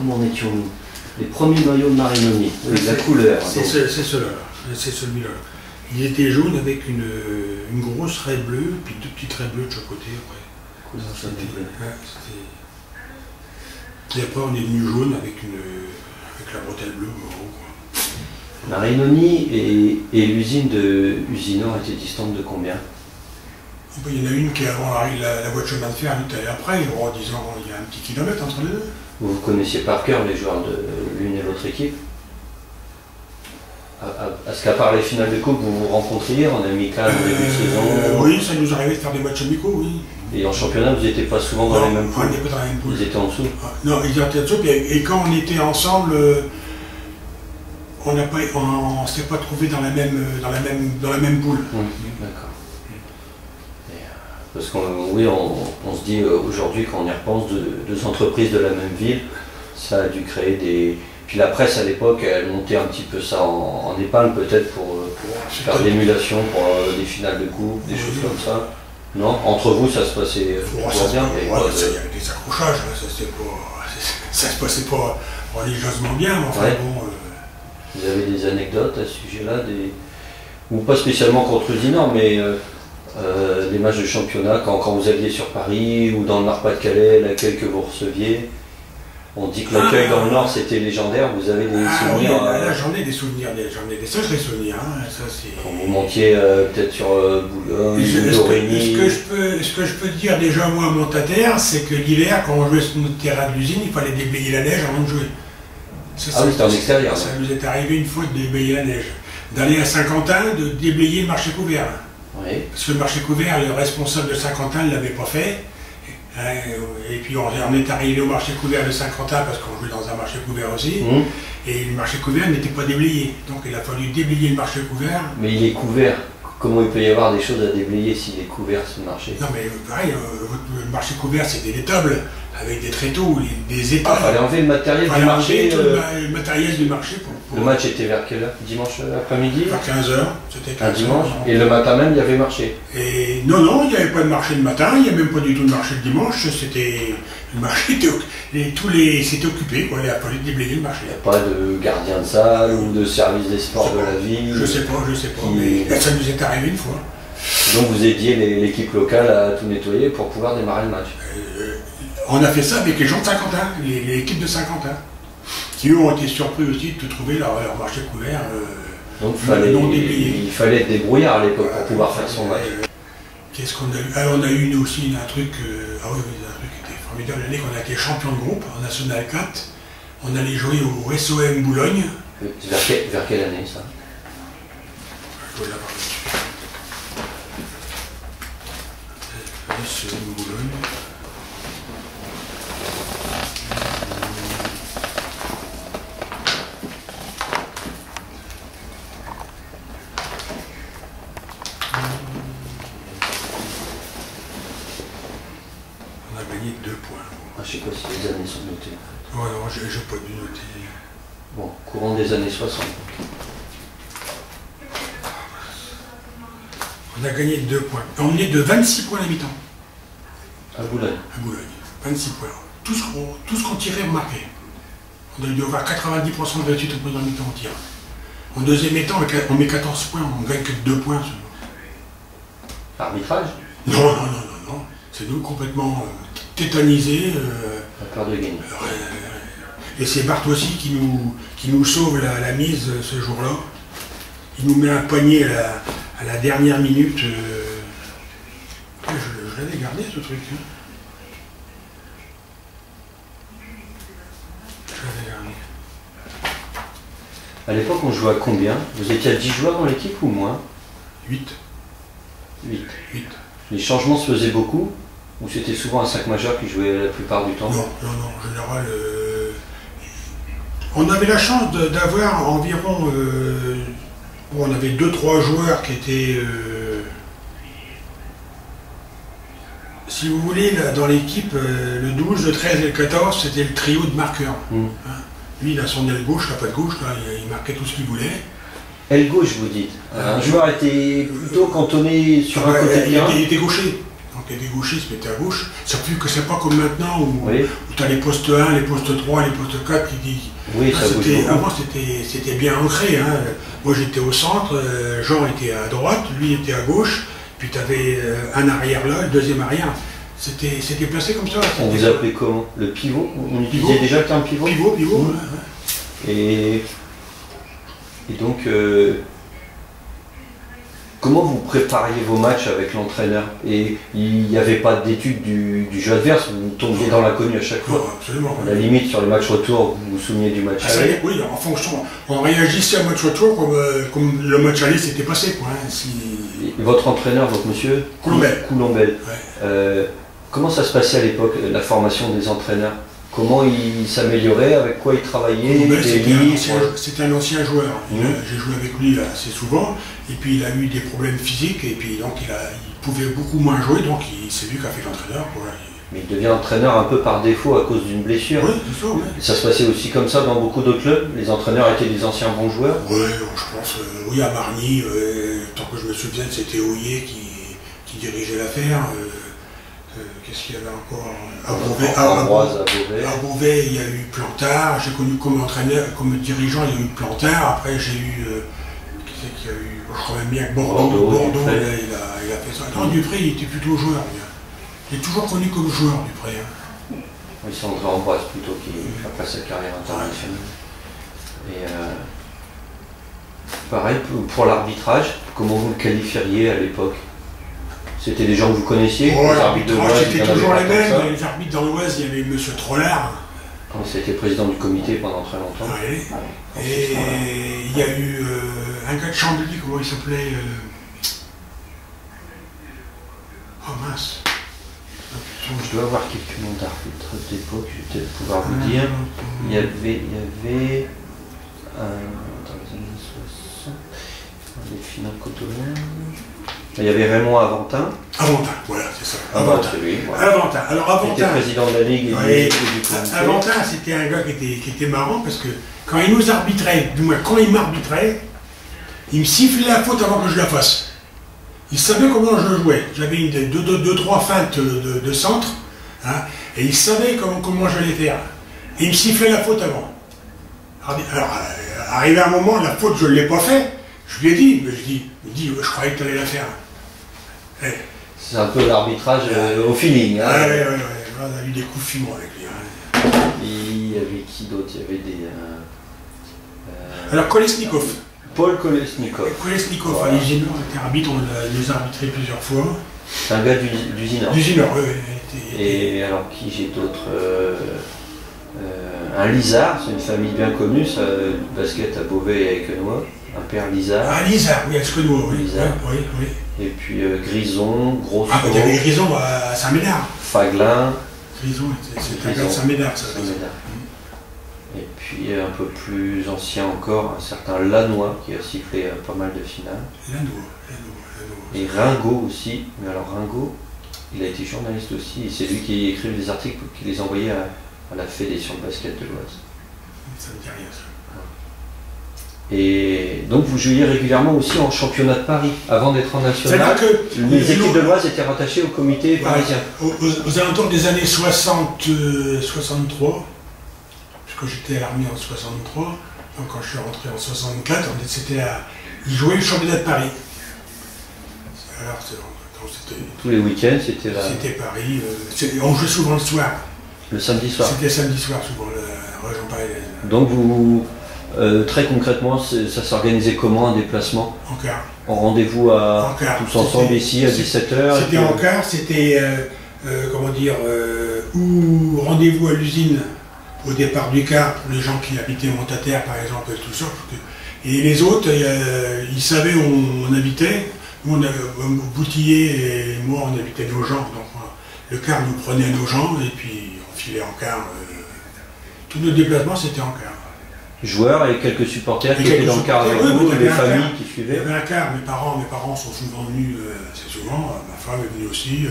comment en étions-nous? Les premiers maillots de Marinoni, oui, la couleur. C'est cela, c'est celui-là. Il était jaune avec une grosse raie bleue, puis deux petites raies bleues de chaque côté après. Et après on est venu jaune avec la bretelle bleue en haut, quoi. Marinoni et l'usine de Usinor étaient distantes de combien? Il y en a une qui est avant la voie de chemin de fer, l'autre est après, en disant il y a un petit kilomètre entre les deux. Vous connaissiez par cœur les joueurs de l'une et l'autre équipe? Est-ce qu'à part les finales de coupe, vous vous rencontriez en amical en début de saison? Oui, ça nous arrivait de faire des matchs amicaux, oui. Et en championnat, vous n'étiez pas souvent dans les mêmes poules? On n'était pas dans la même poule. Ils étaient en dessous? Non, ils étaient en dessous, et quand on était ensemble, on ne s'est pas trouvé dans la même poule. D'accord. Parce qu'on oui, on se dit aujourd'hui, quand on y repense, deux entreprises de la même ville, ça a dû créer des... Puis la presse à l'époque, elle montait un petit peu ça en épingle peut-être pour faire de l'émulation pour des finales de coupe, des choses comme ça. Non? Entre vous, ça se passait bien? Il y avait des accrochages, ça se passait pas religieusement bien, mais enfin bon... Vous avez des anecdotes à ce sujet-là, ou pas spécialement contre Usinor, mais des matchs de championnat, quand vous alliez sur Paris ou dans le Nord-Pas-de-Calais, l'accueil que vous receviez? On dit que l'accueil dans le Nord c'était légendaire, vous avez des souvenirs? Là j'en ai des souvenirs, des sacrés souvenirs. Quand vous montiez peut-être sur Boulogne, Dorigny. Ce que je peux dire déjà moi Montataire, c'est que l'hiver, quand on jouait sur notre terrain de l'usine, il fallait déblayer la neige avant de jouer. Oui, c'était en extérieur. Ça nous est arrivé une fois de déblayer la neige. D'aller à Saint-Quentin, de déblayer le marché couvert. Oui. Parce que le marché couvert, le responsable de Saint-Quentin ne l'avait pas fait. Et puis on est arrivé au marché couvert de Saint-Quentin parce qu'on jouait dans un marché couvert aussi. Et le marché couvert n'était pas déblayé. Donc il a fallu déblayer le marché couvert. Mais il est couvert. Comment il peut y avoir des choses à déblayer s'il est couvert ce marché? Non mais pareil, le marché couvert c'est des tables avec des tréteaux, des états. Il fallait enlever le matériel du marché. Le matériel du marché. Le match était vers quelle heure? Dimanche après-midi? Vers 15h. C'était un dimanche. Et le matin même, il y avait marché? Et non, il n'y avait pas de marché le matin, il n'y a même pas du tout de marché le dimanche. Le marché c'était occupé, quoi. Il a fallu déblayer le marché. Il n'y a pas de gardien de salle ou de service des sports de la ville? Je sais pas, mais ça nous est arrivé une fois. Donc vous aidiez l'équipe locale à tout nettoyer pour pouvoir démarrer le match? On a fait ça avec les gens de Saint-Quentin, l'équipe de Saint-Quentin, qui eux ont été surpris aussi de trouver leur marché couvert donc non déblayé. Il fallait être débrouillard à l'époque pour pouvoir faire son match. Qu'est-ce qu'on a eu? Alors on a eu aussi un truc, un truc qui était formidable, l'année qu'on a été champion de groupe en National 4, on allait jouer au SOM Boulogne. Vers quelle année ça? Je dois l'avoir dessus. SOM Boulogne. On a gagné 2 points. Je ne sais pas si les années sont notées. Ouais, non, j'ai pas dû noter. Bon, courant des années 60. On a gagné 2 points. On est de 26 points à la mi-temps. À Boulogne. À Boulogne. 26 points. Tout ce qu'on tirait, on marquait. On a dû avoir 90% de réussite au premier mi-temps au tir. En deuxième mi-temps, on met 14 points, on gagne que 2 points seulement. Arbitrage? Non. C'est nous complètement tétanisés. Pas peur de gagner. Et c'est Bart aussi qui nous sauve la mise ce jour-là. Il nous met un poignet à la dernière minute. Je l'avais gardé ce truc. Hein. Je l'avais gardé. À l'époque, on jouait à combien? Vous étiez à 10 joueurs dans l'équipe ou moins? 8. 8. Les changements se faisaient beaucoup? Ou c'était souvent un 5 majeur qui jouait la plupart du temps? Non, en général, on avait la chance d'avoir environ, on avait 2-3 joueurs qui étaient, si vous voulez, là, dans l'équipe, le 12, le 13 et le 14, c'était le trio de marqueurs. Hein. Lui, il a son aile gauche, la patte gauche, là, il marquait tout ce qu'il voulait. Aile gauche, vous dites. Un joueur était plutôt cantonné sur un côté bien. Il était gaucher. Donc les gauchers se mettaient à gauche. Sauf que c'est pas comme maintenant où, oui. où tu as les postes 1, les postes 3, les postes 4 qui disent. Oui, ça bouge beaucoup. Avant c'était bien ancré. Hein. Moi j'étais au centre, Jean était à droite, lui était à gauche, puis tu avais un arrière là, le deuxième arrière. C'était placé comme ça. On vous appelait comment? Le pivot? On utilisait déjà le terme pivot? Pivot, ouais. Et donc, comment vous prépariez vos matchs avec l'entraîneur? Et il n'y avait pas d'étude du jeu adverse, vous tombiez dans l'inconnu à chaque fois? Non, absolument. À la limite, sur les matchs retour, vous vous souveniez du match aller? Oui, en fonction. On réagissait au match retour comme le match aller s'était passé. Quoi, hein, Et votre entraîneur, votre monsieur Coulombel. Ouais. Comment ça se passait à l'époque, la formation des entraîneurs? Comment il s'améliorait? Avec quoi il travaillait? C'était un ancien joueur. J'ai joué avec lui assez souvent. Et puis il a eu des problèmes physiques. Et puis donc il pouvait beaucoup moins jouer. Donc c'est lui qui a fait l'entraîneur. Mais il devient entraîneur un peu par défaut à cause d'une blessure. Oui, c'est ça. Ouais. Ça se passait aussi comme ça dans beaucoup d'autres clubs? Les entraîneurs étaient des anciens bons joueurs? Oui, je pense. Oui, à Marny, tant que je me souviens, c'était Hoyer qui dirigeait l'affaire. Qu'est-ce qu'il y avait encore? À Beauvais, il y a eu Plantard. J'ai connu comme entraîneur, comme dirigeant, il y a eu Plantard. Après, j'ai eu. Qui c'est qu'il y a eu? Je crois même bien que Bordeaux il a fait ça. Non, Dupré, il était plutôt joueur. Il est toujours connu comme joueur, Dupré. Hein. Oui, c'est André Ambroise plutôt qui a fait sa carrière internationale. Et pareil, pour l'arbitrage, comment vous le qualifieriez à l'époque? C'était des gens que vous connaissiez? Les arbitres de l'Oise, c'était toujours les mêmes. Les arbitres dans l'Oise, il y avait M. Trollard. C'était président du comité pendant très longtemps. Oui. Et il y a eu un gars de Chambly, comment il s'appelait? Oh mince. Je dois avoir quelques noms d'arbitres d'époque, je vais peut-être pouvoir vous dire. Il y avait dans les années 60, les finales Cotolennes. Il y avait Raymond Aventin. Aventin, voilà, c'est ça. Aventin, c'est lui. Voilà. Aventin. Alors Aventin. Il était président de la Ligue et du comité. Aventin, c'était un gars qui était marrant parce que quand il nous arbitrait, du moins quand il m'arbitrait, il me sifflait la faute avant que je la fasse. Il savait comment je jouais. J'avais deux, trois feintes de centre, hein, et il savait comment j'allais faire. Et il me sifflait la faute avant. Alors, arrivé à un moment, la faute, je ne l'ai pas fait. Je lui ai dit, mais il me dit, je croyais que tu allais la faire. C'est un peu l'arbitrage au feeling. Hein. Ouais, on a eu des coups fumants avec lui. Hein. Il y avait qui d'autre? Il y avait des... Alors, Kolesnikov. Paul Kolesnikov. Kolesnikov, voilà. À l'Usinor, était arbitre, on les a arbitrés plusieurs fois. C'est un gars d'Usinor. D'Usinor, oui. Et alors, qui j'ai d'autres? Un Lizard, c'est une famille bien connue, ça, basket à Beauvais et à Équenois. Un père Lizard. Ah, Lizard, oui, à Équenois, oui. Oui. Et puis Grison, Grosso. Ah, il y avait Grison à Saint-Médard. Faglin. Grison, c'est un gars de Saint-Médard, ça. Et puis un peu plus ancien encore, un certain Lannoy qui a sifflé pas mal de finales. Lannoy. Et Ringot aussi. Mais alors Ringot, il a été journaliste aussi. Et c'est lui qui écrivait des articles qui les envoyait à la Fédération de basket de l'Oise. Ça me dit rien, ça. Et donc vous jouiez régulièrement aussi en championnat de Paris, avant d'être en national. Que les équipes de l'Oise étaient rattachées au comité parisien. Aux alentours des années 63, puisque j'étais à l'armée en 63, donc quand je suis rentré en 64, ils jouaient le championnat de Paris. Alors, tous les week-ends, c'était là. C'était Paris. On jouait souvent le soir. Le samedi soir. C'était samedi soir, souvent, la région parisienne. Donc vous... très concrètement, ça s'organisait comment un déplacement? En car. En rendez-vous tous ensemble ici à 17h? C'était en car, c'était ou rendez-vous à l'usine au départ du car pour les gens qui habitaient Montataire par exemple et tout ça. Et les autres, ils savaient où on habitait. Nous, Boutillier et moi, on habitait nos gens. Donc le car nous prenait nos gens et puis on filait en car. Tous nos déplacements, c'était en car. Joueurs et quelques supporters qui étaient dans le car avec vous, des familles qui suivaient. Il y avait un car, mes parents sont souvent venus assez souvent, ma femme est venue aussi.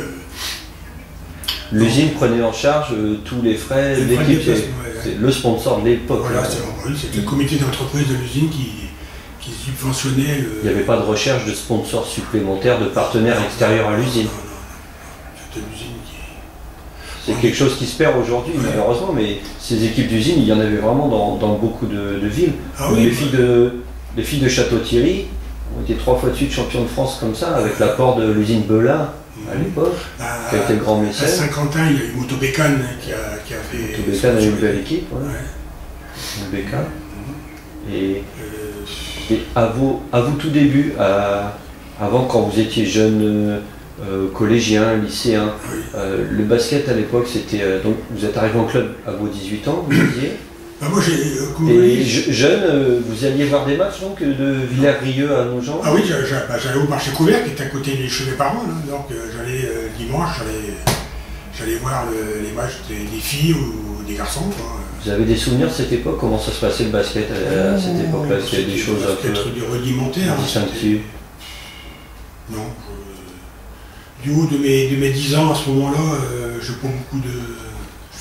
L'usine prenait en charge tous les frais, l'équipe, c'est le sponsor de l'époque. Voilà, c'était le comité d'entreprise de l'usine qui subventionnait. Il n'y avait pas de recherche de sponsors supplémentaires, de partenaires extérieurs à l'usine. C'était l'usine qui... C'est quelque chose qui se perd aujourd'hui, malheureusement, mais ces équipes d'usine, il y en avait vraiment dans beaucoup de villes. Ah oui, les filles de Château-Thierry ont été 3 fois de suite champions de France comme ça, avec l'apport de l'usine Belin à l'époque, qui a été le grand mécène. À Saint-Quentin, il y a eu Motobécane qui a fait... Motobécane a eu une belle équipe, Bécane. Et à vous tout début, avant quand vous étiez jeune collégien, lycéen, le basket à l'époque, c'était... donc vous êtes arrivé en club à vos 18 ans, vous disiez. Moi, et jeune, vous alliez voir des matchs donc de Villers-Rieux à Nogent? Ah oui, j'allais au marché couvert qui était à côté chez mes parents, là. Donc j'allais dimanche, j'allais voir les matchs des filles ou des garçons, quoi. Vous avez des souvenirs de cette époque? Comment ça se passait le basket à cette époque-là? Est-ce qu'il y a des choses un peu rudimentaires, distinctives? Non. Du haut de mes 10 ans, à ce moment-là, j'ai pas beaucoup de...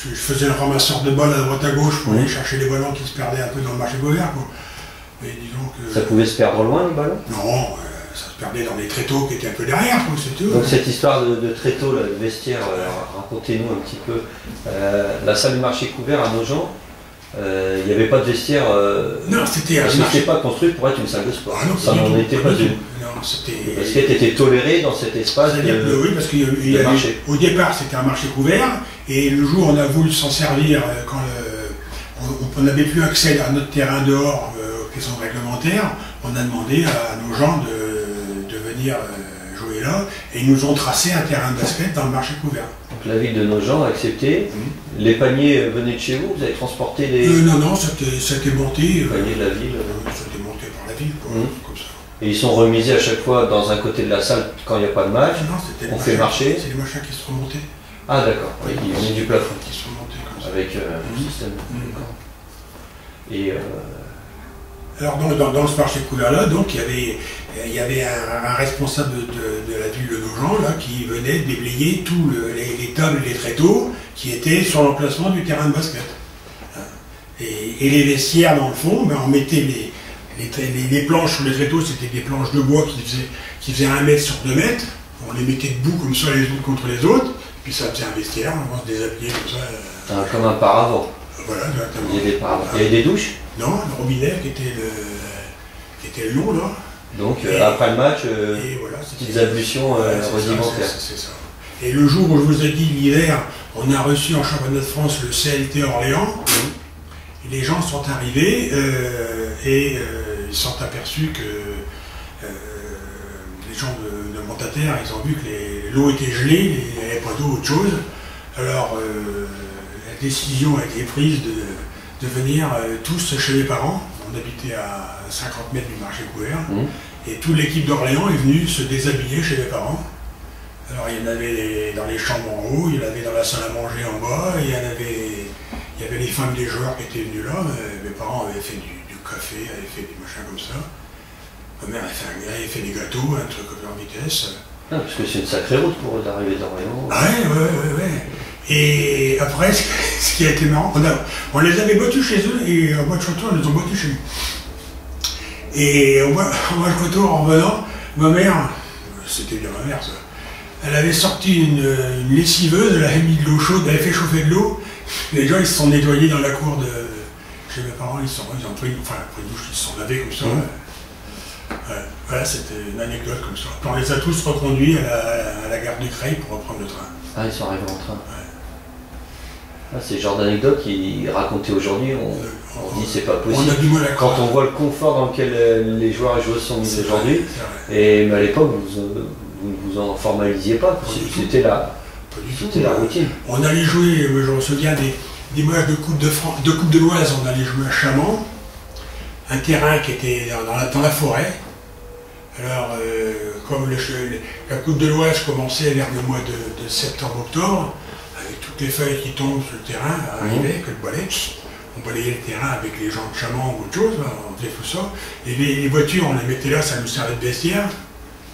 Je faisais le ramasseur de balles à droite à gauche pour aller chercher les ballons qui se perdaient un peu dans le marché couvert, quoi. Mais disons que... Ça pouvait se perdre loin, les ballons? Non, ça se perdait dans les tréteaux qui étaient un peu derrière, quoi, c'est tout. Donc cette histoire de tréteaux, là, de vestiaire, racontez-nous un petit peu. La salle du marché couvert à Nogent, il n'y avait pas de vestiaire. Non, c'était un marché. C'était pas construit pour être une salle de sport. Ah non, ça n'en était pas une. Le basket était toléré dans cet espace. Oui, parce qu'il y avait, au départ, c'était un marché couvert, et le jour où on a voulu s'en servir, quand on n'avait plus accès à notre terrain dehors, aux questions réglementaires, on a demandé à nos gens de venir jouer là, et ils nous ont tracé un terrain de basket dans le marché couvert. Donc la ville de Nogent a accepté. Les paniers venaient de chez vous? Vous avez transporté les... Non, ça a été monté. Les paniers de la ville. Ça a été monté par la ville, quoi, comme ça. Et ils sont remisés à chaque fois dans un côté de la salle quand il n'y a pas de match. Non, on fait marcher. C'est les machins qui se remontaient. Ah d'accord, oui, ils venaient du plafond. Qui se remontaient comme ça. Avec le système. Et alors dans ce marché couvert-là, donc il y avait un responsable de la ville de Nogent là, qui venait déblayer tous les tables et les tréteaux qui étaient sur l'emplacement du terrain de basket. Et les vestiaires dans le fond, on mettait les planches sur les tréteaux, c'était des planches de bois qui faisaient 1 mètre sur 2 mètres. On les mettait debout comme ça les unes contre les autres, puis ça faisait un vestiaire, on se déshabillait comme ça. Comme un paravent. Voilà, exactement. Il y avait des paravents. Il y avait des douches? Non, le robinet qui était le long là. Donc après le match, voilà, petites ablutions rudimentaires. C'est ça. Et le jour où je vous ai dit l'hiver, on a reçu en championnat de France le CLT Orléans. Et les gens sont arrivés et ils se sont aperçus que les gens de Montataire, ils ont vu que l'eau était gelée, il n'y avait pas d'eau, autre chose. Alors la décision a été prise de venir tous chez les parents. On habitait à 50 mètres du marché couvert. Et toute l'équipe d'Orléans est venue se déshabiller chez les parents. Alors il y en avait dans les chambres en haut, il y en avait dans la salle à manger en bas, il y avait les femmes des joueurs qui étaient venues là. Mes parents avaient fait du café, avaient fait des machins comme ça. Ma mère avait fait des gâteaux, un truc en vitesse. Ah, parce que c'est une sacrée route pour eux d'arriver d'Orléans. Ouais. Et après, ce qui a été marrant, on les avait battus chez eux, et en boîte de château, on les a battus chez nous. Et en boîte de château, en revenant, ma mère, c'était bien ma mère ça, elle avait sorti une lessiveuse, elle avait mis de l'eau chaude, elle avait fait chauffer de l'eau. Les gens ils se sont nettoyés dans la cour de chez mes parents, ils ont pris une douche, ils se sont lavés comme ça. Voilà, c'était une anecdote comme ça. Puis on les a tous reconduits à la gare de Creil pour reprendre le train. Ah, ils sont arrivés en train. Ah, c'est le genre d'anecdote qui raconté aujourd'hui, on dit c'est pas possible. On a du mal à quand on voit le confort dans lequel les joueurs et joueuses sont mis aujourd'hui, mais à l'époque vous ne vous en formalisiez pas, c'était la routine. On allait jouer, je me souviens des matchs de Coupe de l'Oise, on allait jouer à Chamant, un terrain qui était dans la forêt. Alors, comme la Coupe de l'Oise commençait vers le mois de septembre-octobre, avec toutes les feuilles qui tombent sur le terrain, arrivaient, que le balai, on balayait le terrain avec les gens de Chamant ou autre chose, on faisait tout ça. Et les voitures, on les mettait là, ça nous servait de vestiaire.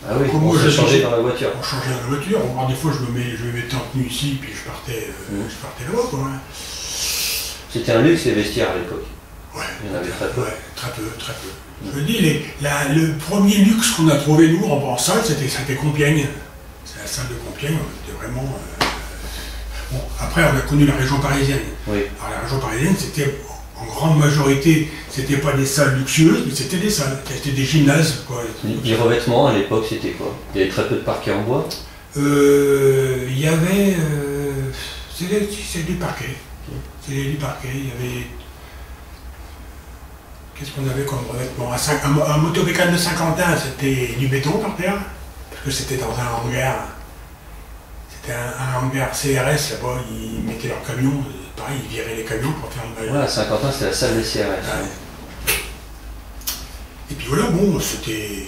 Ah oui, on se changeait dans la voiture. On changeait dans la voiture. Des fois, je me mettais en tenue ici, puis je partais là-bas, quoi. C'était un luxe, les vestiaires à l'époque. Ouais. Il y en avait très peu. Ouais, très peu. Je dis, le premier luxe qu'on a trouvé, nous, en salle, c'était Compiègne. C'est la salle de Compiègne, on était vraiment... Bon, après, on a connu la région parisienne. Oui. Alors la région parisienne, c'était en grande majorité, c'était pas des salles luxueuses, mais c'était des salles, c'était des gymnases, quoi. Les revêtements à l'époque, c'était quoi? Il y avait très peu de parquets en bois? Il y avait... c'est du parquet. C'est du parquet, il y avait... Qu'est-ce qu'on avait comme revêtement? Un motobécane de Saint-Quentin, c'était du béton par terre, parce que c'était dans un hangar. C'était un hangar CRS, là-bas, ils mettaient leurs camions, pareil, ils viraient les camions pour faire une... Ouais, à Saint-Quentin, c'était la salle des CRS. Ouais. Et puis voilà, bon, c'était...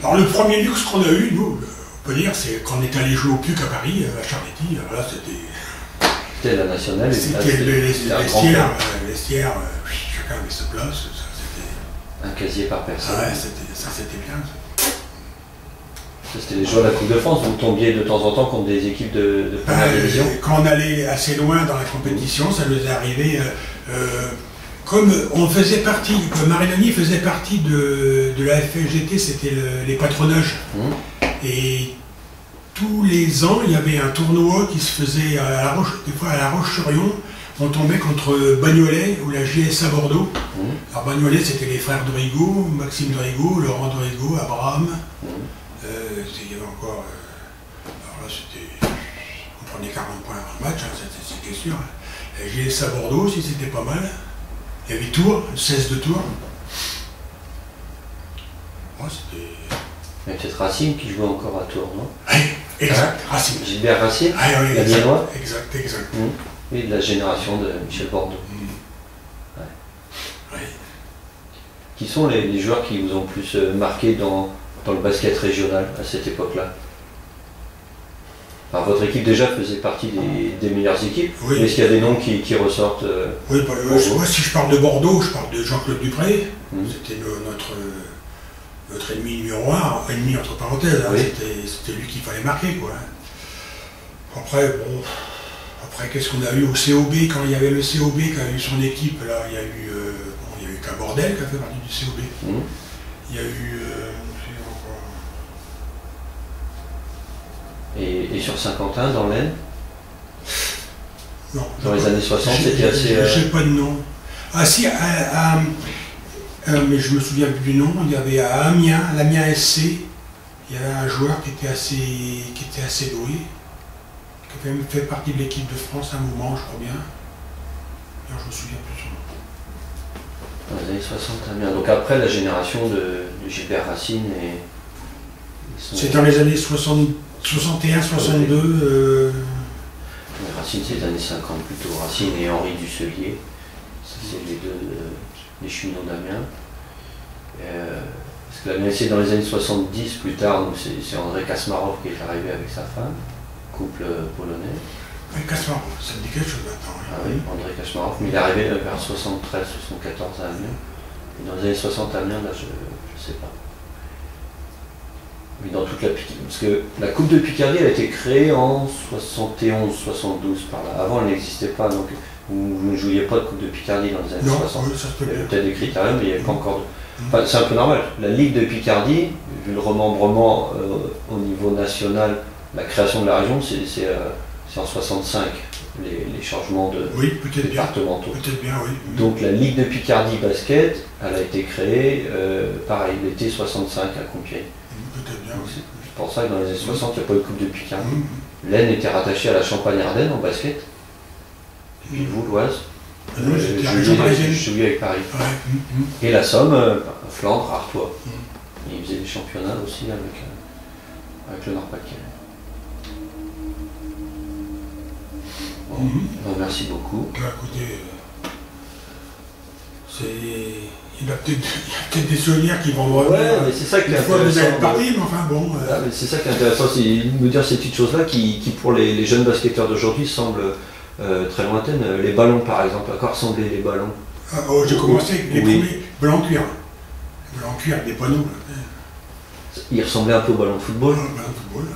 Alors le premier luxe qu'on a eu, nous, on peut dire, c'est quand on est allé jouer au PUC à Paris, à Charletti, là, c'était... C'était la nationale. C'était les vestiaires, chacun avait sa place, ça c'était... Un casier par personne. Ah ouais, ça c'était bien. C'était les joueurs de la Coupe de France, vous tombiez de temps en temps contre des équipes de première division? Quand on allait assez loin dans la compétition, ça nous est arrivé, comme on faisait partie, comme Marinoni faisait partie de la FFGT, c'était les patronages. Et tous les ans, il y avait un tournoi qui se faisait à La Roche, des fois à La Roche-sur-Yon. On tombait contre Bagnolet ou la JSA Bordeaux. Alors Bagnolet, c'était les frères Dorigo, Maxime Dorigo, Laurent Dorigo, Abraham. Il y avait encore... alors là, c'était... On prenait 40 points avant le match, hein, c'était sûr. La JSA Bordeaux aussi, c'était pas mal. Il y avait Tours, 16 de Tours. Moi, c'était... Il y a peut-être Racine qui jouait encore à Tours, non? Oui, exact, Racine. Gilbert Racine, oui, la Viennois. Exact. Oui, de la génération de Michel Bordeaux. Ouais. Oui. Qui sont les joueurs qui vous ont plus marqué dans le basket régional à cette époque-là? Alors, votre équipe déjà faisait partie des meilleures équipes, oui. Mais est-ce qu'il y a des noms qui ressortent Oui, moi, si je parle de Bordeaux, je parle de Jean-Claude Dupré. C'était notre ennemi numéro 1, ennemi entre parenthèses, hein. Oui. C'était lui qu'il fallait marquer, quoi. Après, bon, qu'est-ce qu'on a eu au COB, quand il y avait le COB qui a eu son équipe, là, il y a eu qu'un bordel qui a fait partie du COB. Il y a eu... Et sur Saint-Quentin, dans l'Aisne? Non. Dans les années 60, c'était assez... J'ai pas de nom. Ah si, mais je me souviens plus du nom, il y avait à Amiens, l'Amiens SC, il y avait un joueur qui était assez doué, qui avait même fait partie de l'équipe de France à un moment, je crois bien. Alors, je me souviens plus son nom. Dans les années 60, Amiens. Donc après la génération de Gilbert Racine et... C'est dans les années 61, 62. Racine, c'est les années 50 plutôt. Racine et Henri Dusselier. Ça, c'est les deux, les cheminots d'Amiens. Parce que l'Amiens, c'est dans les années 70 plus tard, donc c'est André Kasmarov qui est arrivé avec sa femme, couple polonais. Oui, Kasmarov, ça me dit quelque chose maintenant. Ah oui, André Kasmarov, mais il est arrivé vers 73, 74 à Amiens. Et dans les années 60 à Amiens, là, je ne sais pas. Oui, dans toute la Picardie. Parce que la Coupe de Picardie, elle a été créée en 71-72 par là. Avant, elle n'existait pas, donc vous ne jouiez pas de Coupe de Picardie dans les années 60. Oui, ça se peut il y avait bien. peut-être des critères, mais il n'y avait pas encore de... Enfin, c'est un peu normal. La Ligue de Picardie, vu le remembrement au niveau national, la création de la région, c'est en 65, les changements de départementaux. Peut-être bien, oui. Donc la Ligue de Picardie basket, elle a été créée, pareil, l'été 65 à Compiègne. Peut-être bien, oui. C'est pour ça que dans les années 60, il n'y a pas eu de Coupe de Picardie. L'Aisne était rattachée à la Champagne-Ardenne en basket. Et puis vous, l'Oise, je jouais avec Paris. Et la Somme, Flandre, Artois. Et ils faisaient des championnats aussi avec le Nord-Pas-de-Calais. Bon, merci beaucoup. Bah, écoutez, il y a peut-être des souvenirs qui vont revenir. Ouais, mais c'est ça qui est intéressant. Vous êtes parti, mais enfin bon. Ah, c'est ça qui est intéressant, c'est de me dire ces petites choses-là qui pour les jeunes basketteurs d'aujourd'hui semblent très lointaines. Les ballons, par exemple, à quoi ressemblaient les ballons? J'ai commencé avec les premiers ballons cuir. Les ballons cuir avec des panneaux. Ils ressemblaient un peu aux ballons de football. Ballons de football.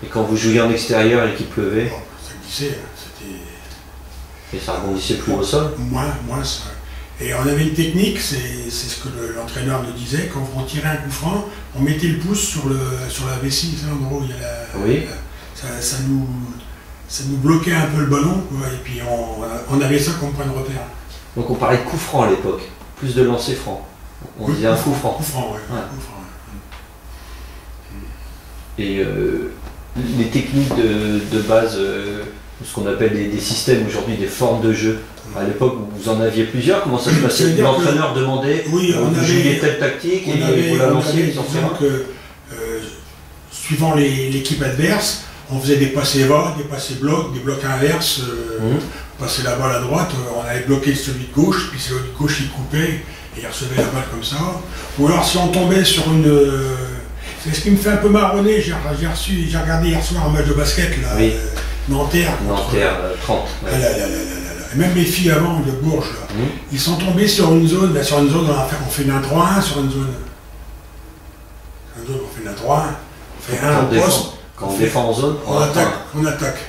Et quand vous jouiez en extérieur et qu'il pleuvait, ça glissait, c'était... Et ça rebondissait plus au sol? Moins ça. Et on avait une technique, c'est ce que l'entraîneur nous disait, quand on tirait un coup franc, on mettait le pouce sur la vessie, c'est l'endroit où il y a la... Oui. Ça nous bloquait un peu le ballon, quoi, et puis on avait ça comme point de repère. Donc on parlait de coup franc à l'époque, plus de lancer franc. On disait un coup franc. Coup franc, oui. Ouais. Coup franc, ouais. Et les techniques de base, ce qu'on appelle des systèmes aujourd'hui, des formes de jeu, à l'époque vous en aviez plusieurs, comment ça se passait? L'entraîneur demandait, oui, vous jouiez telle tactique et vous la lanciez sur le terrain. Suivant l'équipe adverse, on faisait des passés bas, des passés blocs, des blocs inverses, on passait la balle à droite, on avait bloqué celui de gauche, puis celui de gauche il coupait et il recevait la balle comme ça. Ou alors si on tombait sur une... c'est ce qui me fait un peu marronner, j'ai regardé hier soir un match de basket, là, oui. Nanterre. Nanterre, 30. Ouais. Et même les filles avant de Bourges, là, ils sont tombés sur une zone, on fait une 1-3-1 sur une zone. On fait une 1-3-1, on fait un poste. Quand on défend en zone, on attaque.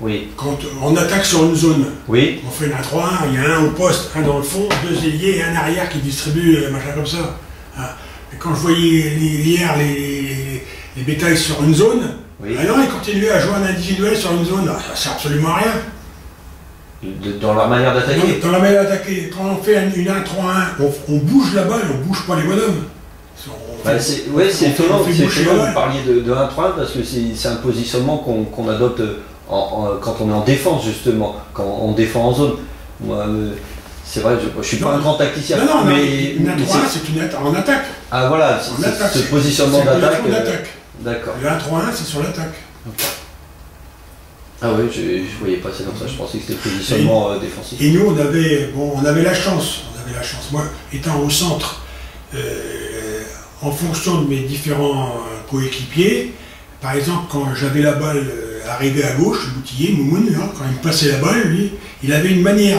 Oui. Quand on attaque sur une zone, oui. On fait une 1-3-1, il y a un au poste, un dans le fond, deux ailiers et un arrière qui distribue machin comme ça. Et quand je voyais hier les bétails sur une zone, alors ils continuaient à jouer en individuel sur une zone, ça sert absolument à rien. Dans leur manière d'attaquer? Dans la manière d'attaquer. Quand on fait une 1-3-1, on bouge la balle, on bouge pas les bonhommes. C'est étonnant que vous parliez de 1-3-1 parce que c'est un positionnement qu'on adopte quand on est en défense justement, quand on défend en zone. C'est vrai, je ne suis pas un grand tacticien. Mais une 1-3-1 c'est en attaque. Ah voilà, ce positionnement d'attaque. D'accord. Le 1-3-1 c'est sur l'attaque. Ah oui, je ne voyais pas ça comme ça, je pensais que c'était le positionnement défensif. Et nous on avait la chance, moi étant au centre, en fonction de mes différents coéquipiers, par exemple quand j'avais la balle arrivée à gauche, Boutillier, Moumoun, quand il me passait la balle, lui, il avait une manière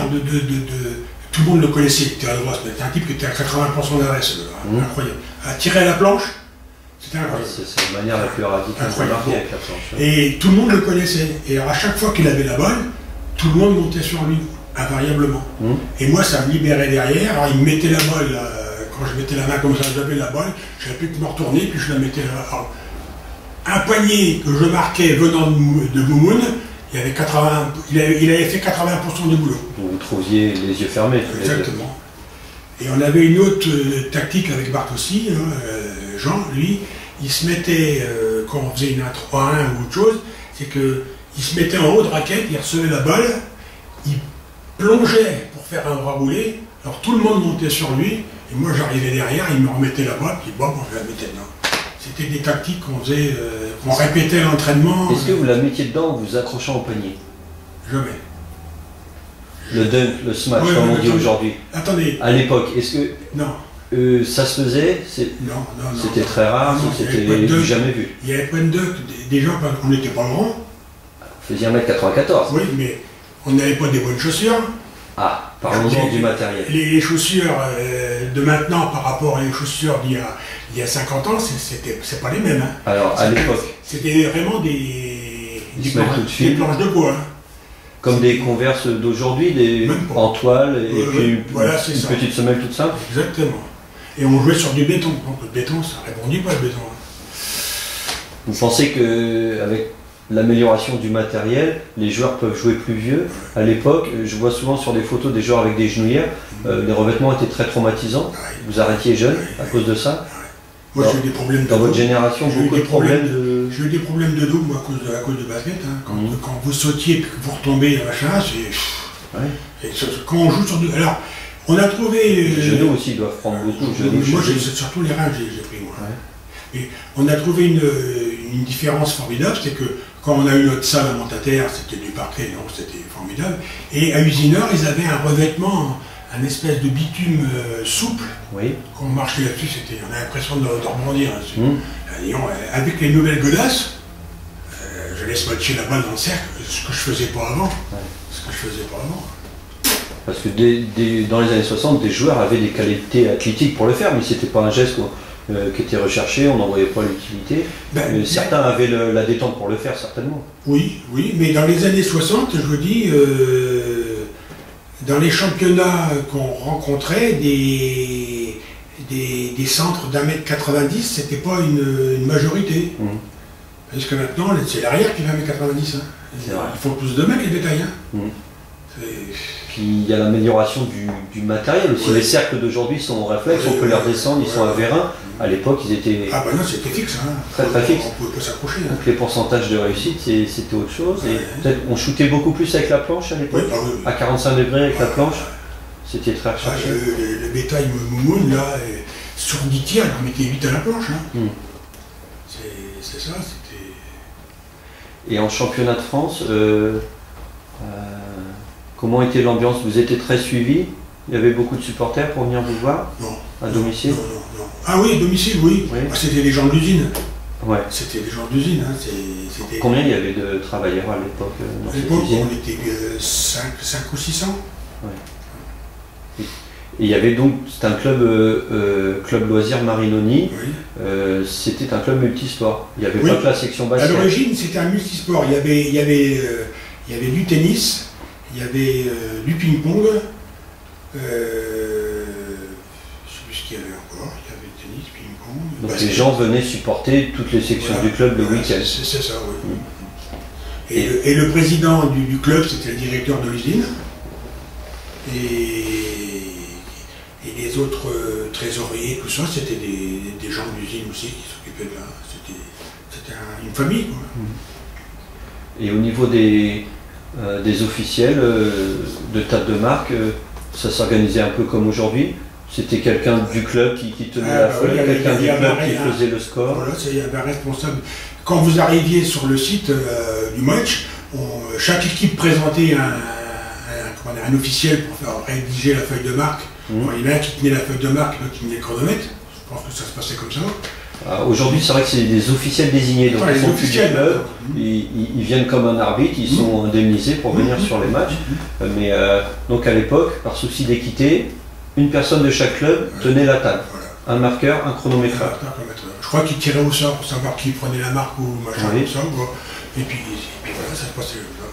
tout le monde le connaissait, il était à droite, c'était un type qui était à 80% d'adresse, incroyable. À tirer à la planche, c'était incroyable. C'est la manière la plus radicale de marquer avec la planche. Et tout le monde le connaissait, et alors à chaque fois qu'il avait la balle, tout le monde montait sur lui, invariablement. Et moi ça me libérait derrière, alors il me mettait la balle, quand je mettais la main comme ça, j'avais la balle, j'avais plus que me retourner, puis je la mettais là. Alors, un panier que je marquais venant de Moumoun, il avait fait 80% du boulot. Vous trouviez les yeux fermés. Exactement. Et on avait une autre tactique avec Bartossi, Jean, lui, il se mettait, quand on faisait une 1-3-1 ou autre chose, c'est qu'il se mettait en haut de raquette, il recevait la balle, il plongeait pour faire un bras roulé, alors tout le monde montait sur lui, et moi j'arrivais derrière, il me remettait la balle, puis bon, je la mettais dedans. C'était des tactiques qu'on faisait, qu'on répétait à l'entraînement. Est-ce que vous la mettiez dedans en vous accrochant au panier? Jamais. Le dunk, le smash, comme on dit aujourd'hui. Attendez. À l'époque, est-ce que non. Ça se faisait? Non. C'était très rare, c'était jamais vu. Il n'y avait pas de dunk, déjà on n'était pas grand. Vous faisiez 1m94. Oui, mais on n'avait pas des bonnes chaussures. Ah, parlons-en du matériel. Les chaussures de maintenant par rapport aux chaussures d'il y a 50 ans, c'est pas les mêmes. Hein. Alors, à l'époque, c'était vraiment des planches de bois. Hein. Comme des Converse d'aujourd'hui, en toile, et puis voilà, une petite semelle toute simple. Exactement. Et on jouait sur du béton. Donc le béton, ça ne répondit pas, le béton. Hein. Vous pensez qu'avec l'amélioration du matériel, les joueurs peuvent jouer plus vieux? À l'époque, je vois souvent sur des photos des joueurs avec des genouillères, les revêtements étaient très traumatisants. Vous arrêtiez jeune à cause de ça? Moi j'ai eu des problèmes de dos. Dans votre génération, beaucoup de problèmes de... J'ai eu des problèmes de dos moi, à cause de basket. Hein. Quand vous sautiez et que vous retombez, machin, c'est... Quand on joue sur... Alors, on a trouvé... Les genoux aussi doivent prendre beaucoup. Moi, c'est surtout les reins que j'ai pris, moi. Ouais. Et on a trouvé une différence formidable, c'est que quand on a eu notre salle à Montataire, c'était du parquet, donc c'était formidable. Et à Usineur, ils avaient un revêtement, un espèce de bitume souple. Oui. Quand on marchait là-dessus, on a l'impression de rebondir là-dessus. Avec les nouvelles godasses, je laisse matcher la balle dans le cercle, ce que je faisais pas avant. Parce que dans les années 60, des joueurs avaient des qualités athlétiques pour le faire, mais c'était pas un geste qui était recherché, on n'en voyait pas l'utilité. Certains avaient la détente pour le faire, certainement. Oui, mais dans les années 60, je vous dis, dans les championnats qu'on rencontrait, des centres d'1m90, c'était pas une majorité. Parce que maintenant, c'est l'arrière qui fait 1m90. Hein. Il faut plus de mecs les détails. Hein. Puis il y a l'amélioration du matériel aussi. Les cercles d'aujourd'hui sont en réflexe, on peut les redescendre, ils sont à vérin. À l'époque, ils étaient. Ah bah non, c'était fixe. Hein. Très fixe. On pouvait pas s'approcher. Hein. Donc les pourcentages de réussite, c'était autre chose. Et peut-être on shootait beaucoup plus avec la planche à l'époque. À 45 degrés avec la planche. C'était très recherché. Le bétail moumoun, là, sur 10 tirs, on mettait 8 à la planche. Hein. C'est ça, c'était. Et en championnat de France, comment était l'ambiance? Vous étiez très suivi? Il y avait beaucoup de supporters pour venir vous voir? Non. À domicile? Non. Ah oui, à domicile, oui. Oui. C'était des gens de l'usine. Ouais. C'était des gens de l'usine. Hein. Combien il y avait de travailleurs à l'époque dans cette usine? On était 5 ou 600. Ouais. Et il y avait donc, c'était un club loisir Marinoni, oui. C'était un club multisport. Il n'y avait pas que la section basket. À l'origine, c'était un multisport. Il y avait du tennis, il y avait du ping-pong, je ne sais plus ce qu'il y avait encore. Il y avait tennis, ping-pong. Donc les gens venaient supporter toutes les sections du club le week-end. C'est ça, oui. Et le président du club, c'était le directeur de l'usine. Et les autres trésoriers, tout ça, c'était des gens de l'usine aussi qui s'occupaient de là. C'était une famille. Quoi. Et au niveau des officiels de table de marque, ça s'organisait un peu comme aujourd'hui? C'était quelqu'un du club qui tenait la feuille, quelqu'un du club qui faisait le score? Voilà, il y avait un responsable. Quand vous arriviez sur le site du match, chaque équipe présentait un officiel pour faire rédiger la feuille de marque. Il y en a un qui tenait la feuille de marque et l'autre qui tenait le chronomètre. Je pense que ça se passait comme ça. Aujourd'hui, c'est vrai que c'est des officiels désignés, donc ils sont plus du club, ils viennent comme un arbitre, ils sont indemnisés pour venir sur les matchs. Mais donc à l'époque, par souci d'équité, une personne de chaque club tenait la table. Un marqueur, un chronométreur. Je crois qu'ils tiraient au sort pour savoir qui prenait la marque ou machin comme ça. Et puis voilà, ça se passait comme ça.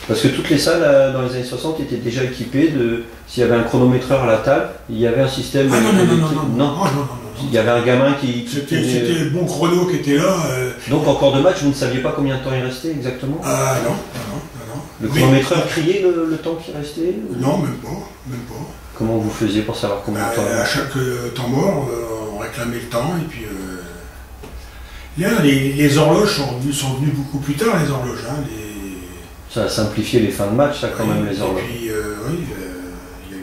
Parce que toutes les salles dans les années 60 étaient déjà équipées de. S'il y avait un chronométreur à la table, il y avait un système. Ah non. Il y avait un gamin qui. C'était le bon chrono qui était là. Donc en cours de match, vous ne saviez pas combien de temps il restait exactement? Ah non. Le chronométreur criait le temps qui restait? Non, même pas. Comment vous faisiez pour savoir combien de temps? À chaque temps mort, on réclamait le temps et puis. Là, les horloges sont venues beaucoup plus tard, les horloges. Hein, Ça a simplifié les fins de match, ça, quand même, les horloges. Et puis, il y a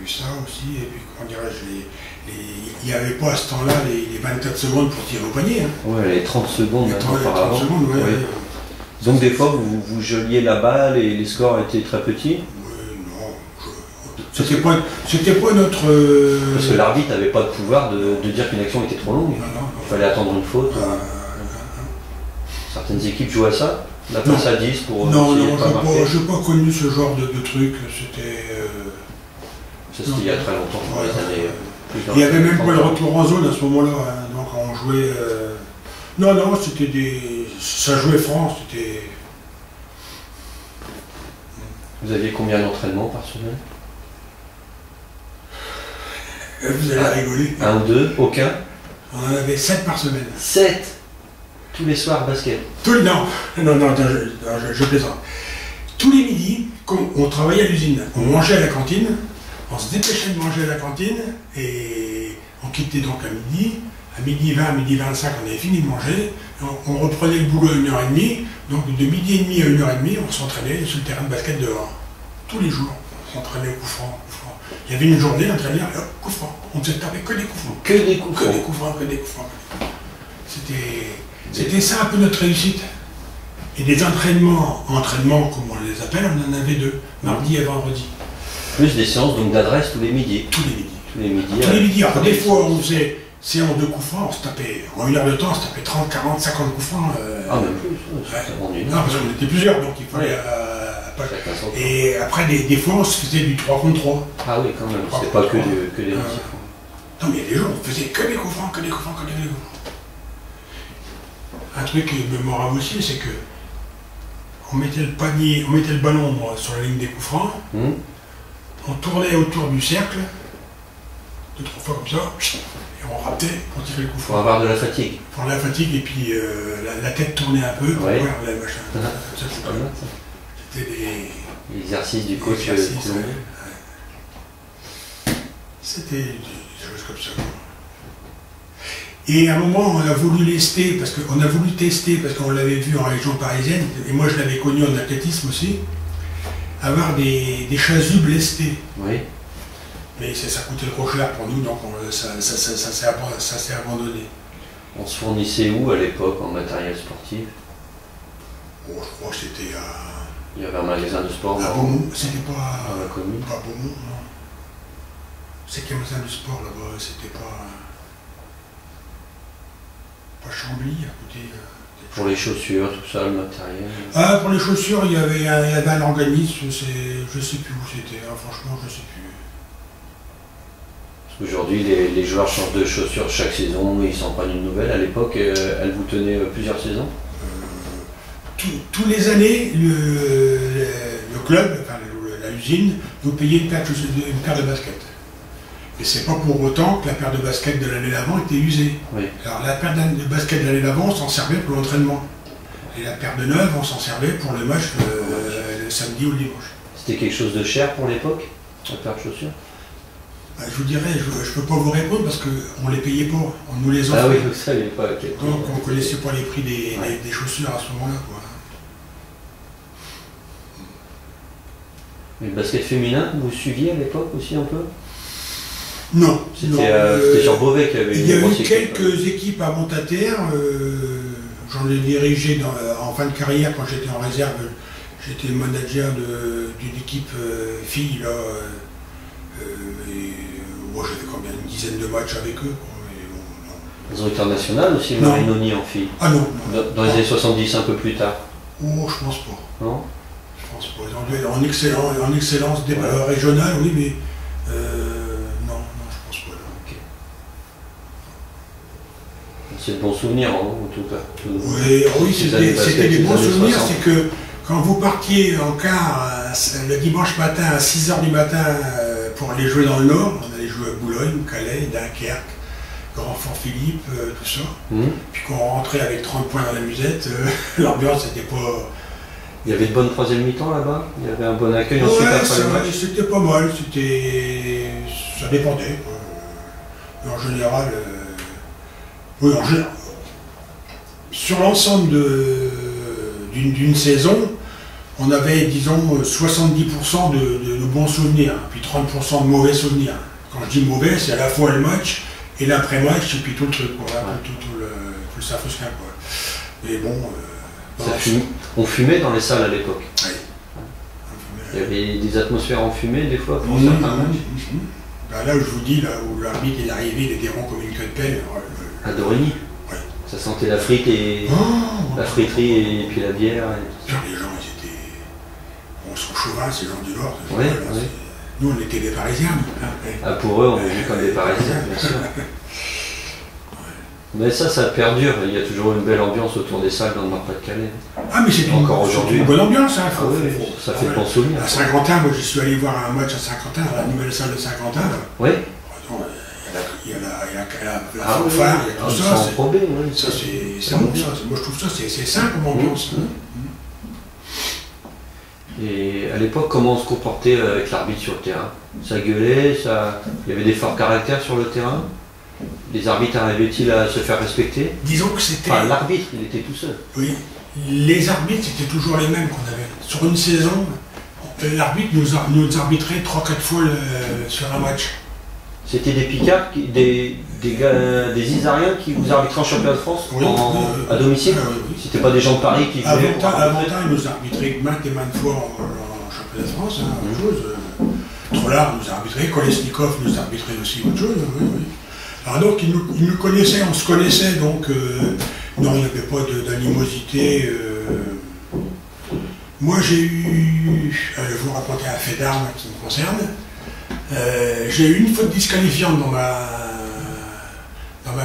eu ça aussi. Et puis, comment dirais-je, il n'y avait pas à ce temps-là les 24 secondes pour tirer au panier. Hein. Ouais, les 30 secondes auparavant. 30 secondes, ouais. Donc, des fois, vous geliez la balle et les scores étaient très petits? Oui, non. C'était pas notre. Parce que l'arbitre n'avait pas de pouvoir de dire qu'une action était trop longue. Non. Il fallait attendre une faute. Certaines équipes jouaient à ça? La passe à 10 pour. Non, je n'ai pas connu ce genre de truc. C'était. Ça, c'était il y a très longtemps, dans les années. Il n'y avait même pas le retour en zone à ce moment-là. Hein. Donc on jouait. Non, c'était des. Ça jouait franc, c'était. Vous aviez combien d'entraînements par semaine? Vous allez rigoler. Un ou deux? Aucun? On en avait 7 par semaine. 7? Tous les soirs basket? Non, je plaisante. Tous les midis, on travaillait à l'usine, on mangeait à la cantine, on se dépêchait de manger à la cantine et on quittait donc à midi. À midi 20, midi 25, on avait fini de manger, on reprenait le boulot à 1h30, donc de midi et demi à 1h30, on s'entraînait sur le terrain de basket dehors. Tous les jours, on s'entraînait au coup franc. Il y avait une journée, un traîneur, hop, coup franc. On ne se tapait que des coups francs. Que des coups francs. Que des coups francs. C'était ça un peu notre réussite. Et des entraînements comme on les appelle, on en avait 2, mardi et vendredi. Plus des séances donc d'adresse tous les midis. Tous les midis. Alors, des fois, on faisait séance de coups francs, on se tapait, en 1 heure de temps, on se tapait 30, 40, 50 coups francs. Même plus. Non, parce qu'on était plusieurs, donc il fallait. Et après, des fois, on se faisait du 3 contre 3. Ah oui, quand même, c'était pas que des petits francs. Non, mais il y a des jours, on faisait que des coups francs. Un truc mémorable aussi, c'est que on mettait le ballon sur la ligne des coups francs, on tournait autour du cercle, 2-3 fois comme ça, et on raptait pour tirer le coup Pour franc. avoir de la fatigue. Pour la fatigue, et puis la tête tournait un peu pour Ouais. voir le machin. Ça, C'est pas mal, ça. c'était des L'exercice du coach exercices, Coulomb. ouais. C'était des choses comme ça. Et à un moment, on a voulu tester, parce qu'on l'avait vu en région parisienne, et moi je l'avais connu en athlétisme aussi, avoir des chasubles lestés. Oui. Mais ça coûtait trop cher pour nous, donc ça s'est abandonné. On se fournissait où à l'époque en matériel sportif? Bon, je crois que c'était Il y avait un magasin de sport à dans Beaumont, c'était pas la commune. Beaumont, non. C'est quel magasin de sport là-bas, c'était pas Chambly, à côté. Pour les chaussures, tout ça, le matériel. Ah, pour les chaussures, il y avait un organisme, je sais plus où c'était, hein, franchement, je sais plus. Parce qu'aujourd'hui, les joueurs changent de chaussures chaque saison, ils s'en prennent une nouvelle. À l'époque, elle vous tenait plusieurs saisons? Tous les années, le club, enfin l'usine, nous payait une paire de baskets. Et c'est pas pour autant que la paire de baskets de l'année d'avant était usée. Oui. Alors la paire de baskets de l'année d'avant, on s'en servait pour l'entraînement. Et la paire de neuve, on s'en servait pour le match le samedi ou le dimanche. C'était quelque chose de cher pour l'époque, la paire de chaussures? Bah, je vous dirais, je peux pas vous répondre parce qu'on les payait pas, on nous les offrait. Ah oui, vous savez pas. Donc on connaissait pas les prix des chaussures à ce moment-là, quoi. Et le basket féminin, vous suiviez à l'époque aussi un peu? Non. C'était sur Beauvais qu'il y avait il y a une eu grosse équipe. quelques équipes à Montataire. J'en ai dirigé en fin de carrière quand j'étais en réserve. J'étais manager d'une équipe filles là. Moi j'avais combien, une dizaine de matchs avec eux. Quoi, mais bon, non. Ils ont été en national aussi, Non. Marinoni en filles. Ah non. Dans les années 70, un peu plus tard. Oh, je pense pas. Non? Je pense pas. Ils ont dû être en excellence régionale, oui, mais non, je pense pas. Okay. C'est de bons souvenirs, hein, en tout cas. Oui, c'était des bons souvenirs. C'est que quand vous partiez en car le dimanche matin à 6h du matin pour aller jouer dans le Nord, on allait jouer à Boulogne, Calais, Dunkerque, Grand-Fort-Philippe, tout ça. Puis quand on rentrait avec 30 points dans la musette, l'ambiance n'était pas... Il y avait de bonnes troisième mi-temps là-bas? Il y avait un bon accueil ensuite après le match? C'était pas mal, ça dépendait. Mais en général, sur l'ensemble d'une saison, on avait, disons, 70% de bons souvenirs, puis 30% de mauvais souvenirs. Quand je dis mauvais, c'est à la fois le match et l'après-match, et puis tout le truc, quoi, tout le safusquin, quoi. Mais bon... on fumait dans les salles à l'époque. Oui. Il y avait des atmosphères enfumées des fois pour certains matchs. Ben là où je vous dis, là où l'arbitre est arrivé, il était rond comme une queue de pelle. À Dorigny. Ouais. Ça sentait la frite et la friterie et puis la bière. Genre, les gens, ils étaient... On sont chauvins, ces gens du Nord. Ouais, voilà, ouais. Nous, on était des Parisiens. Ah, pour eux, on est vu comme des Parisiens, bien sûr. Mais ça perdure. Il y a toujours une belle ambiance autour des salles dans le Nord-Pas-de-Calais. Ah, mais c'est encore aujourd'hui une bonne ambiance. Hein, ça fait de bons souvenirs. À Saint-Quentin, moi, je suis allé voir un match à Saint-Quentin, la nouvelle salle de Saint-Quentin. Oui. Il y a la fanfare, il y a tout ça. Ça, c'est bon, ça. Moi, je trouve ça, c'est simple comme ambiance. Et à l'époque, comment on se comportait avec l'arbitre sur le terrain? Ça gueulait, il y avait des forts caractères sur le terrain? Les arbitres arrivaient-ils à se faire respecter? Disons que c'était... Enfin, l'arbitre, il était tout seul. Oui, les arbitres, c'était toujours les mêmes qu'on avait. Sur une saison, l'arbitre nous arbitrait 3-4 fois sur un match. C'était des Picards, des Isariens qui vous arbitraient en championnat de France à domicile? Oui. C'était pas des gens de Paris qui venaient? Avant, ils nous arbitraient maintes et maintes fois en championnat de France, autre chose. Trollard nous arbitrait, Kolesnikov nous arbitrait aussi, autre chose. Oui. Alors donc, ils nous connaissaient, on se connaissait, donc non, il n'y avait pas d'animosité. Moi, j'ai eu, je vais vous raconter un fait d'armes qui me concerne. J'ai eu une faute disqualifiante dans ma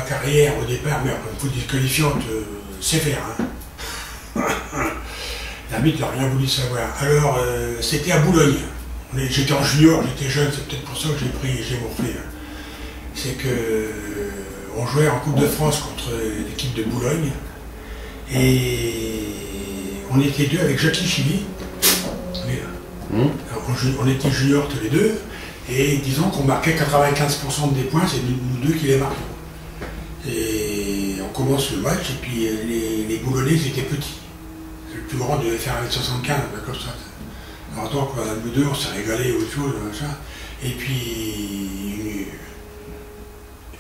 carrière au départ, mais une faute disqualifiante sévère. L'arbitre n'a rien voulu savoir. Alors, c'était à Boulogne. J'étais en junior, j'étais jeune, c'est peut-être pour ça que j'ai morflé. Hein. C'est que on jouait en Coupe de France contre l'équipe de Boulogne et on était deux avec Jackie Chili. On était juniors tous les deux et disons qu'on marquait 95% des points, c'est nous deux qui les marquions. Et on commence le match et puis les Boulonnais ils étaient petits. Le plus grand devait faire 1m75, comme ça. Alors donc nous deux on s'est régalé autre chose, machin. Et puis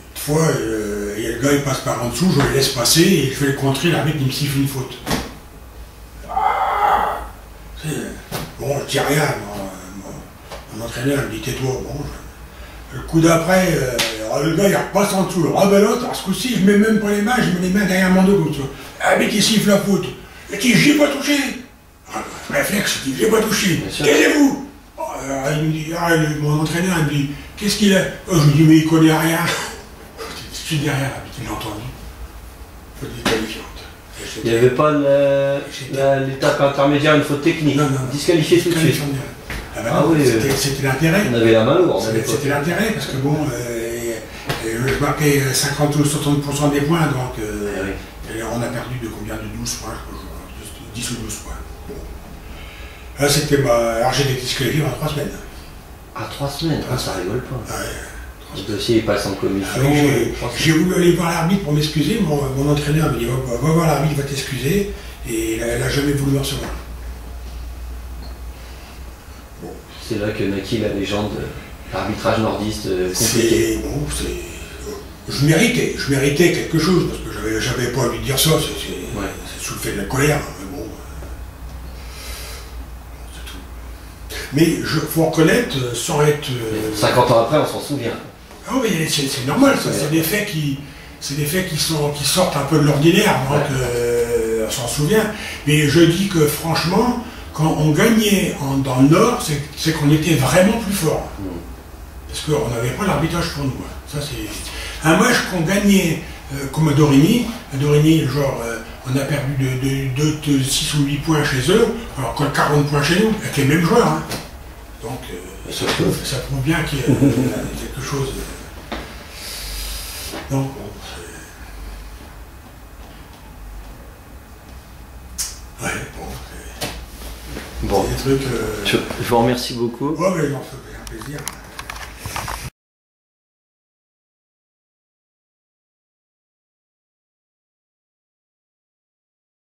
une fois, il y a le gars il passe par en dessous, je le laisse passer et je fais le contrer, l'arbitre il me siffle une faute. Bon, je dis rien, mon entraîneur me dit tais-toi, bon. Le coup d'après, le gars il repasse en dessous, le rebelote, alors ce coup-ci je mets même pas les mains, je mets les mains derrière mon dos comme ça. L'arbitre il siffle la faute. Je dis j'ai pas touché. Réflexe, je dis j'ai pas touché. Taisez-vous. Il me dit, mon entraîneur il me dit, qu'est-ce qu'il a? Je lui dis mais il connaît rien. Je suis derrière l'arbitre, il a entendu. Faute disqualifiante. Il n'y avait pas l'étape intermédiaire, une faute technique. Non. Disqualifié tout de suite. Ah oui, c'était l'intérêt. On avait la main lourde. C'était l'intérêt, parce que bon, je marquais 50 ou 60% des points, donc on a perdu de combien? De 12 points, 10 ou 12 points. Bon. Là, c'était alors j'ai été disqualifié en 3 semaines. Ah, 3 semaines, ça rigole pas. Ouais. Le dossier il passe en commission. Ah oui, j'ai voulu aller voir l'arbitre pour m'excuser, mon entraîneur me dit va voir l'arbitre, va t'excuser, et elle n'a jamais voulu me recevoir. Bon. C'est là que naquit la légende de l'arbitrage nordiste compliqué. Bon, je méritais quelque chose, parce que j'avais pas envie de dire ça, c'est sous le fait de la colère, mais bon. C'est tout. Mais il faut reconnaître, sans être... 50 ans après, on s'en souvient. Ah oui, c'est normal, c'est des faits qui sortent un peu de l'ordinaire, donc on s'en souvient. Mais je dis que franchement, quand on gagnait dans le Nord, c'est qu'on était vraiment plus fort. Parce qu'on n'avait pas l'arbitrage pour nous. Ça, c'est un match qu'on gagnait comme à Dorigny, genre on a perdu de 6 ou 8 points chez eux, alors qu'on a 40 points chez nous, avec les mêmes joueurs. Hein. Donc ça prouve bien qu'il y a quelque chose. Donc, bon, bon. c'est des trucs. Je vous remercie beaucoup. Ouais, mais non, ça fait un plaisir.